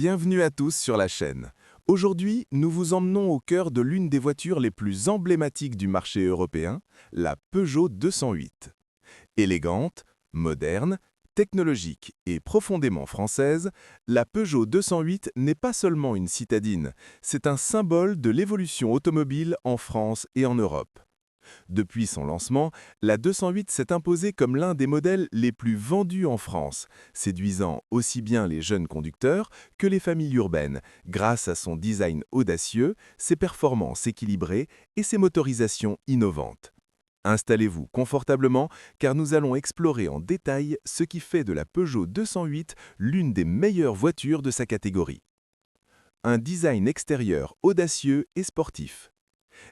Bienvenue à tous sur la chaîne. Aujourd'hui, nous vous emmenons au cœur de l'une des voitures les plus emblématiques du marché européen, la Peugeot 208. Élégante, moderne, technologique et profondément française, la Peugeot 208 n'est pas seulement une citadine, c'est un symbole de l'évolution automobile en France et en Europe. Depuis son lancement, la 208 s'est imposée comme l'un des modèles les plus vendus en France, séduisant aussi bien les jeunes conducteurs que les familles urbaines, grâce à son design audacieux, ses performances équilibrées et ses motorisations innovantes. Installez-vous confortablement car nous allons explorer en détail ce qui fait de la Peugeot 208 l'une des meilleures voitures de sa catégorie. Un design extérieur audacieux et sportif.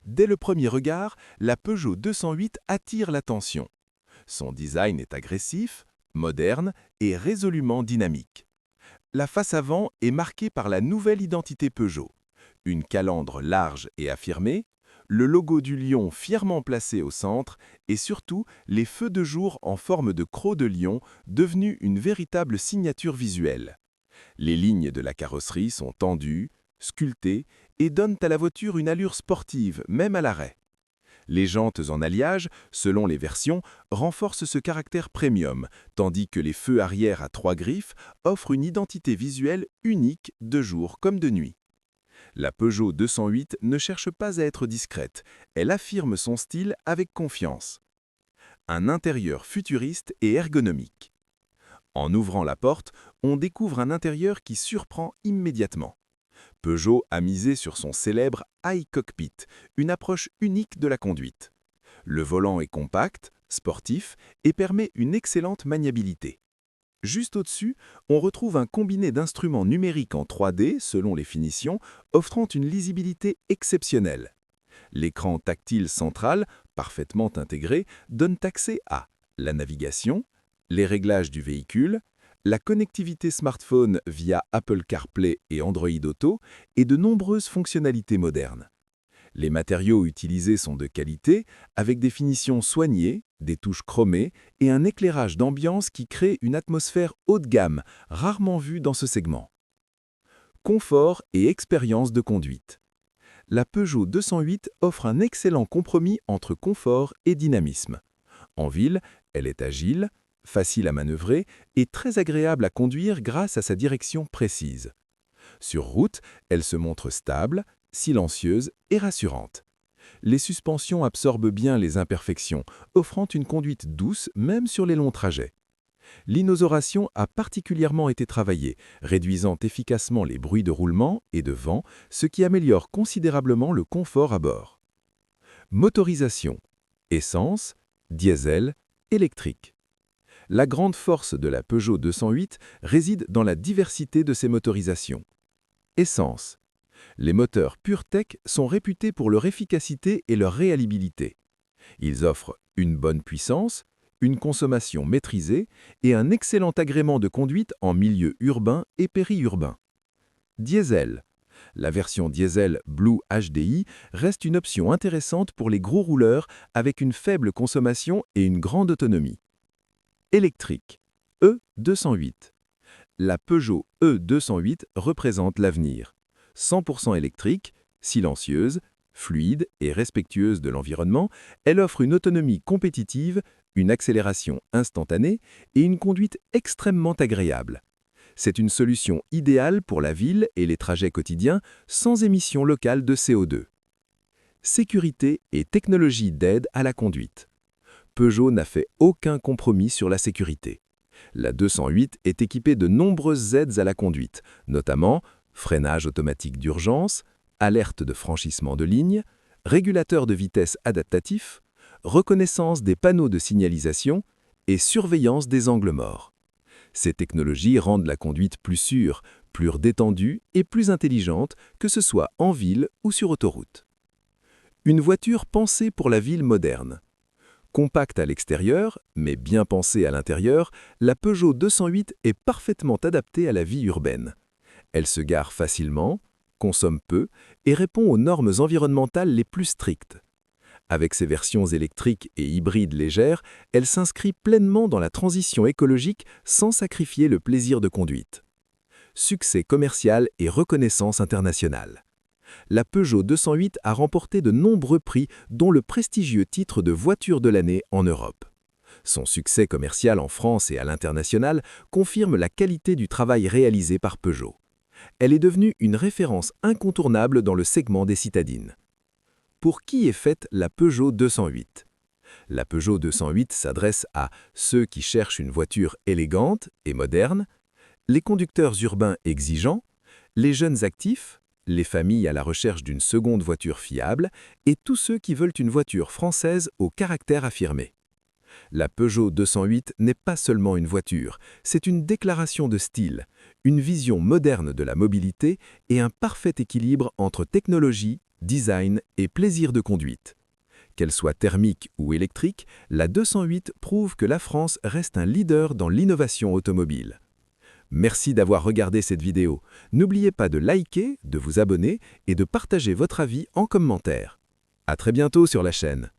Dès le premier regard, la Peugeot 208 attire l'attention. Son design est agressif, moderne et résolument dynamique. La face avant est marquée par la nouvelle identité Peugeot. Une calandre large et affirmée, le logo du lion fièrement placé au centre et surtout les feux de jour en forme de croc de lion devenus une véritable signature visuelle. Les lignes de la carrosserie sont tendues, sculptées et donnent à la voiture une allure sportive, même à l'arrêt. Les jantes en alliage, selon les versions, renforcent ce caractère premium, tandis que les feux arrière à 3 griffes offrent une identité visuelle unique de jour comme de nuit. La Peugeot 208 ne cherche pas à être discrète, elle affirme son style avec confiance. Un intérieur futuriste et ergonomique. En ouvrant la porte, on découvre un intérieur qui surprend immédiatement. Peugeot a misé sur son célèbre iCockpit, une approche unique de la conduite. Le volant est compact, sportif et permet une excellente maniabilité. Juste au-dessus, on retrouve un combiné d'instruments numériques en 3D, selon les finitions, offrant une lisibilité exceptionnelle. L'écran tactile central, parfaitement intégré, donne accès à la navigation, les réglages du véhicule, la connectivité smartphone via Apple CarPlay et Android Auto et de nombreuses fonctionnalités modernes. Les matériaux utilisés sont de qualité, avec des finitions soignées, des touches chromées et un éclairage d'ambiance qui crée une atmosphère haut de gamme, rarement vue dans ce segment. Confort et expérience de conduite. La Peugeot 208 offre un excellent compromis entre confort et dynamisme. En ville, elle est agile, facile à manœuvrer et très agréable à conduire grâce à sa direction précise. Sur route, elle se montre stable, silencieuse et rassurante. Les suspensions absorbent bien les imperfections, offrant une conduite douce même sur les longs trajets. L'inosoration a particulièrement été travaillée, réduisant efficacement les bruits de roulement et de vent, ce qui améliore considérablement le confort à bord. Motorisation. Essence, diesel, électrique. La grande force de la Peugeot 208 réside dans la diversité de ses motorisations. Essence. Les moteurs PureTech sont réputés pour leur efficacité et leur réalibilité. Ils offrent une bonne puissance, une consommation maîtrisée et un excellent agrément de conduite en milieu urbain et périurbain. Diesel. La version diesel Blue HDI reste une option intéressante pour les gros rouleurs avec une faible consommation et une grande autonomie. Électrique, E208. La Peugeot E208 représente l'avenir. 100% électrique, silencieuse, fluide et respectueuse de l'environnement, elle offre une autonomie compétitive, une accélération instantanée et une conduite extrêmement agréable. C'est une solution idéale pour la ville et les trajets quotidiens sans émissions locales de CO2. Sécurité et technologie d'aide à la conduite. Peugeot n'a fait aucun compromis sur la sécurité. La 208 est équipée de nombreuses aides à la conduite, notamment freinage automatique d'urgence, alerte de franchissement de ligne, régulateur de vitesse adaptatif, reconnaissance des panneaux de signalisation et surveillance des angles morts. Ces technologies rendent la conduite plus sûre, plus détendue et plus intelligente, que ce soit en ville ou sur autoroute. Une voiture pensée pour la ville moderne. Compacte à l'extérieur, mais bien pensée à l'intérieur, la Peugeot 208 est parfaitement adaptée à la vie urbaine. Elle se gare facilement, consomme peu et répond aux normes environnementales les plus strictes. Avec ses versions électriques et hybrides légères, elle s'inscrit pleinement dans la transition écologique sans sacrifier le plaisir de conduite. succès commercial et reconnaissance internationale. La Peugeot 208 a remporté de nombreux prix, dont le prestigieux titre de voiture de l'année en Europe. Son succès commercial en France et à l'international confirme la qualité du travail réalisé par Peugeot. Elle est devenue une référence incontournable dans le segment des citadines. Pour qui est faite la Peugeot 208 ? La Peugeot 208 s'adresse à ceux qui cherchent une voiture élégante et moderne, les conducteurs urbains exigeants, les jeunes actifs, les familles à la recherche d'une seconde voiture fiable et tous ceux qui veulent une voiture française au caractère affirmé. La Peugeot 208 n'est pas seulement une voiture, c'est une déclaration de style, une vision moderne de la mobilité et un parfait équilibre entre technologie, design et plaisir de conduite. Qu'elle soit thermique ou électrique, la 208 prouve que la France reste un leader dans l'innovation automobile. Merci d'avoir regardé cette vidéo. N'oubliez pas de liker, de vous abonner et de partager votre avis en commentaire. À très bientôt sur la chaîne.